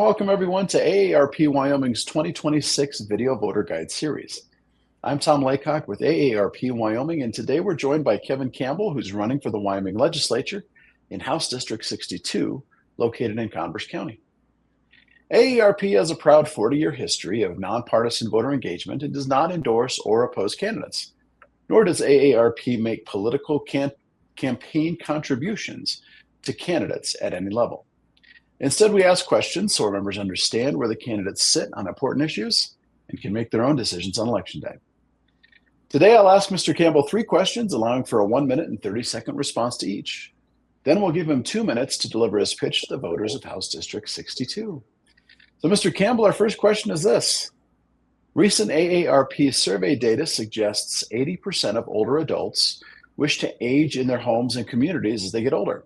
welcome everyone to AARP Wyoming's 2026 Video Voter Guide Series. I'm Tom Laycock with AARP Wyoming, and today we're joined by Kevin Campbell, who's running for the Wyoming Legislature in House District 62, located in Converse County. AARP has a proud 40-year history of nonpartisan voter engagement and does not endorse or oppose candidates, nor does AARP make political campaign contributions to candidates at any level. Instead, we ask questions so our members understand where the candidates sit on important issues and can make their own decisions on Election Day. Today, I'll ask Mr. Campbell 3 questions, allowing for a 1 minute and 30-second response to each. Then we'll give him 2 minutes to deliver his pitch to the voters of House District 62. So, Mr. Campbell, our first question is this. Recent AARP survey data suggests 80% of older adults wish to age in their homes and communities as they get older.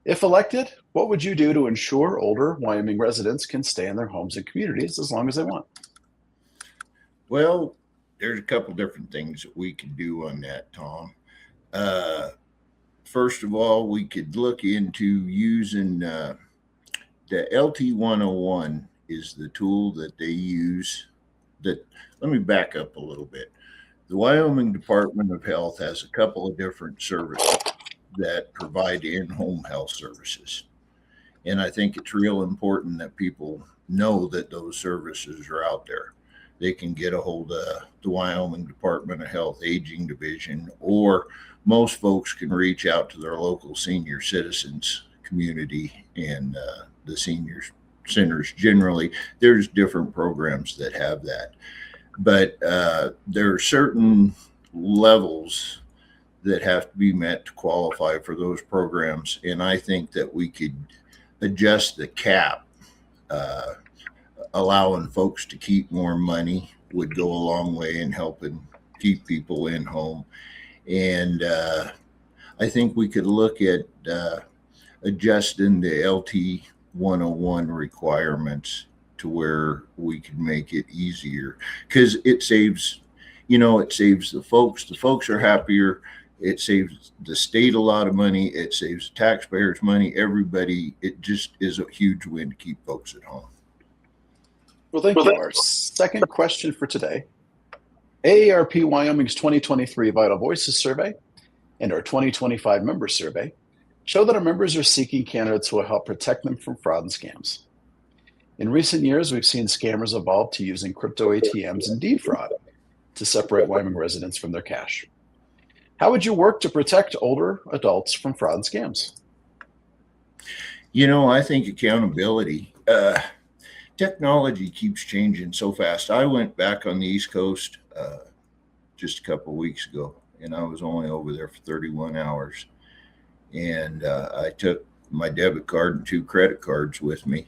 If elected, what would you do to ensure older Wyoming residents can stay in their homes and communities as long as they want? Well, there's a couple different things that we could do on that, Tom. First of all, we could look into using the LT101 is the tool that they use. Let me back up a little bit. The Wyoming Department of Health has a couple of different services that provide in-home health services. And I think it's real important that people know that those services are out there. They can get a hold of the Wyoming Department of Health Aging Division, or most folks can reach out to their local senior citizens community and the senior centers. Generally, there's different programs that have that. But there are certain levels that have to be met to qualify for those programs. And I think that we could adjust the cap, allowing folks to keep more money would go a long way in helping keep people in home. And I think we could look at adjusting the LT 101 requirements to where we could make it easier, because it saves the folks. The folks are happier. It saves the state a lot of money. It saves taxpayers money. Everybody, it just is a huge win to keep folks at home. Well, thank you. Our second question for today. AARP Wyoming's 2023 Vital Voices Survey and our 2025 member survey show that our members are seeking candidates who will help protect them from fraud and scams. In recent years, we've seen scammers evolve to using crypto ATMs and deed fraud to separate Wyoming residents from their cash. How would you work to protect older adults from fraud and scams? I think accountability. Technology keeps changing so fast. I went back on the East Coast just a couple of weeks ago, and I was only over there for 31 hours. And I took my debit card and 2 credit cards with me.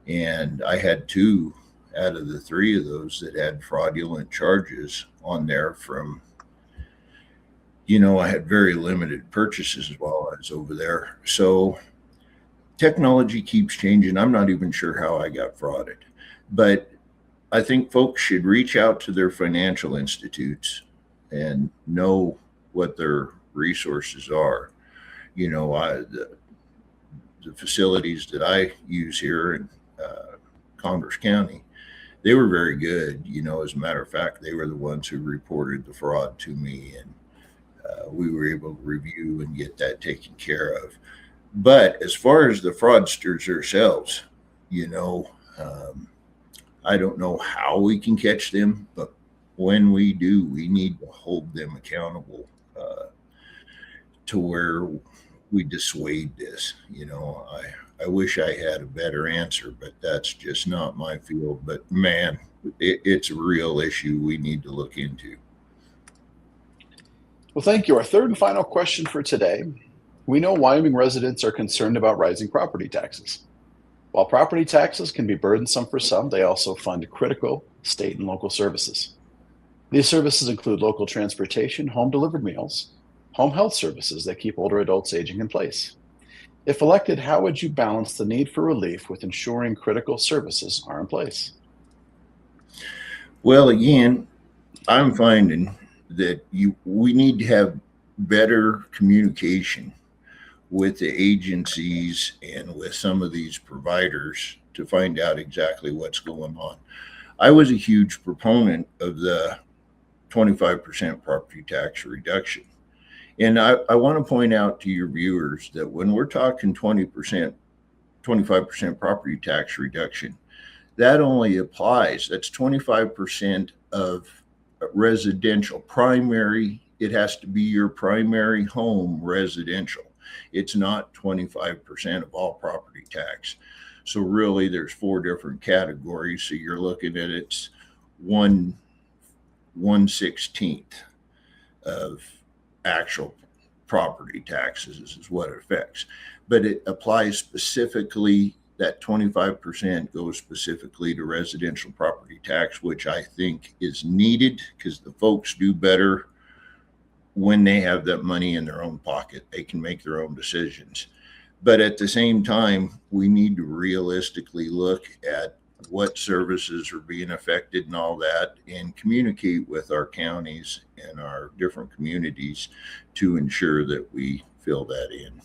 And I had 2 out of the 3 of those that had fraudulent charges on there from, I had very limited purchases while I was over there. So technology keeps changing. I'm not even sure how I got frauded, but I think folks should reach out to their financial institutes and know what their resources are. The facilities that I use here in Converse County, they were very good. As a matter of fact, they were the ones who reported the fraud to me, and we were able to review and get that taken care of. But as far as the fraudsters themselves, I don't know how we can catch them, but when we do, we need to hold them accountable to where we dissuade this. I wish I had a better answer, but that's just not my field. But man, it's a real issue we need to look into. Well, thank you. Our third and final question for today. We know Wyoming residents are concerned about rising property taxes. While property taxes can be burdensome for some, they also fund critical state and local services. These services include local transportation, home-delivered meals, home health services that keep older adults aging in place. If elected, how would you balance the need for relief with ensuring critical services are in place? Well, again, I'm finding that we need to have better communication with the agencies and with some of these providers to find out exactly what's going on. I was a huge proponent of the 25% property tax reduction. And I want to point out to your viewers that when we're talking 20%, 25% property tax reduction, that only applies, that's 25% of residential, primary. It has to be your primary home residential. It's not 25% of all property tax. So really there's 4 different categories. So you're looking at it's 1/16 of actual property taxes is what it affects. But it applies specifically, that 25% goes specifically to residential property tax, which I think is needed because the folks do better when they have that money in their own pocket. They can make their own decisions. But at the same time, we need to realistically look at what services are being affected and all that, and communicate with our counties and our different communities to ensure that we fill that in.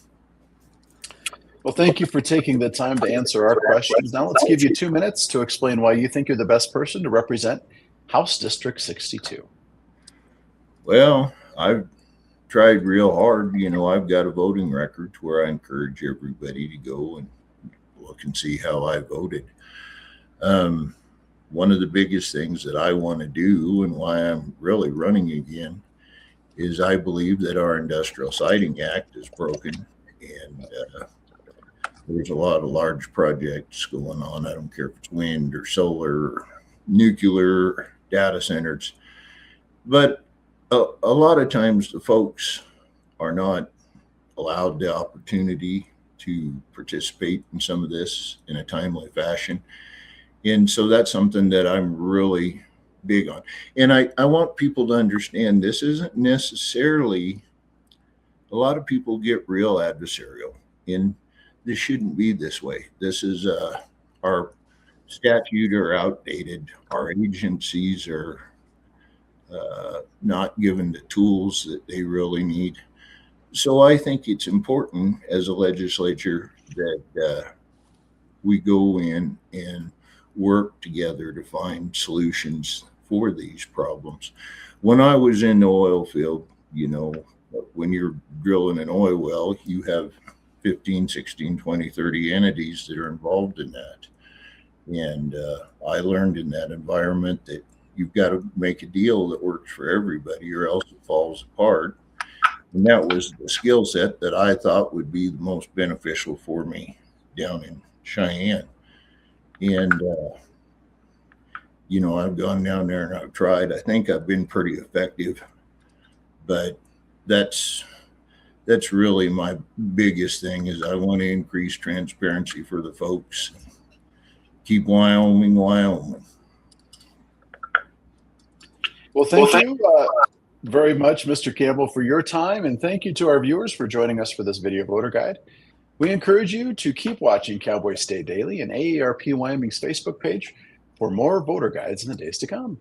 Well, thank you for taking the time to answer our questions. Now let's give you 2 minutes to explain why you think you're the best person to represent House District 62. Well, I've tried real hard. You know, I've got a voting record where I encourage everybody to go and look and see how I voted. One of the biggest things that I want to do, and why I'm really running again, is I believe that our Industrial Siting Act is broken, and there's a lot of large projects going on. I don't care if it's wind or solar or nuclear, data centers, but a lot of times the folks are not allowed the opportunity to participate in some of this in a timely fashion. And so that's something that I'm really big on. And I want people to understand this isn't necessarily, a lot of people get real adversarial, and this shouldn't be this way. This is our statutes are outdated. Our agencies are not given the tools that they really need. So I think it's important as a legislature that we go in and work together to find solutions for these problems. When I was in the oil field, you know, when you're drilling an oil well, you have 15, 16, 20, 30 entities that are involved in that. And I learned in that environment that you've got to make a deal that works for everybody or else it falls apart. And that was the skill set that I thought would be the most beneficial for me down in Cheyenne. And, you know, I've gone down there and I've tried. I think I've been pretty effective, but that's really my biggest thing is I want to increase transparency for the folks. Keep Wyoming, Wyoming. Well, thank you very much, Mr. Campbell, for your time. And thank you to our viewers for joining us for this video voter guide. We encourage you to keep watching Cowboy State Daily and AARP Wyoming's Facebook page for more voter guides in the days to come.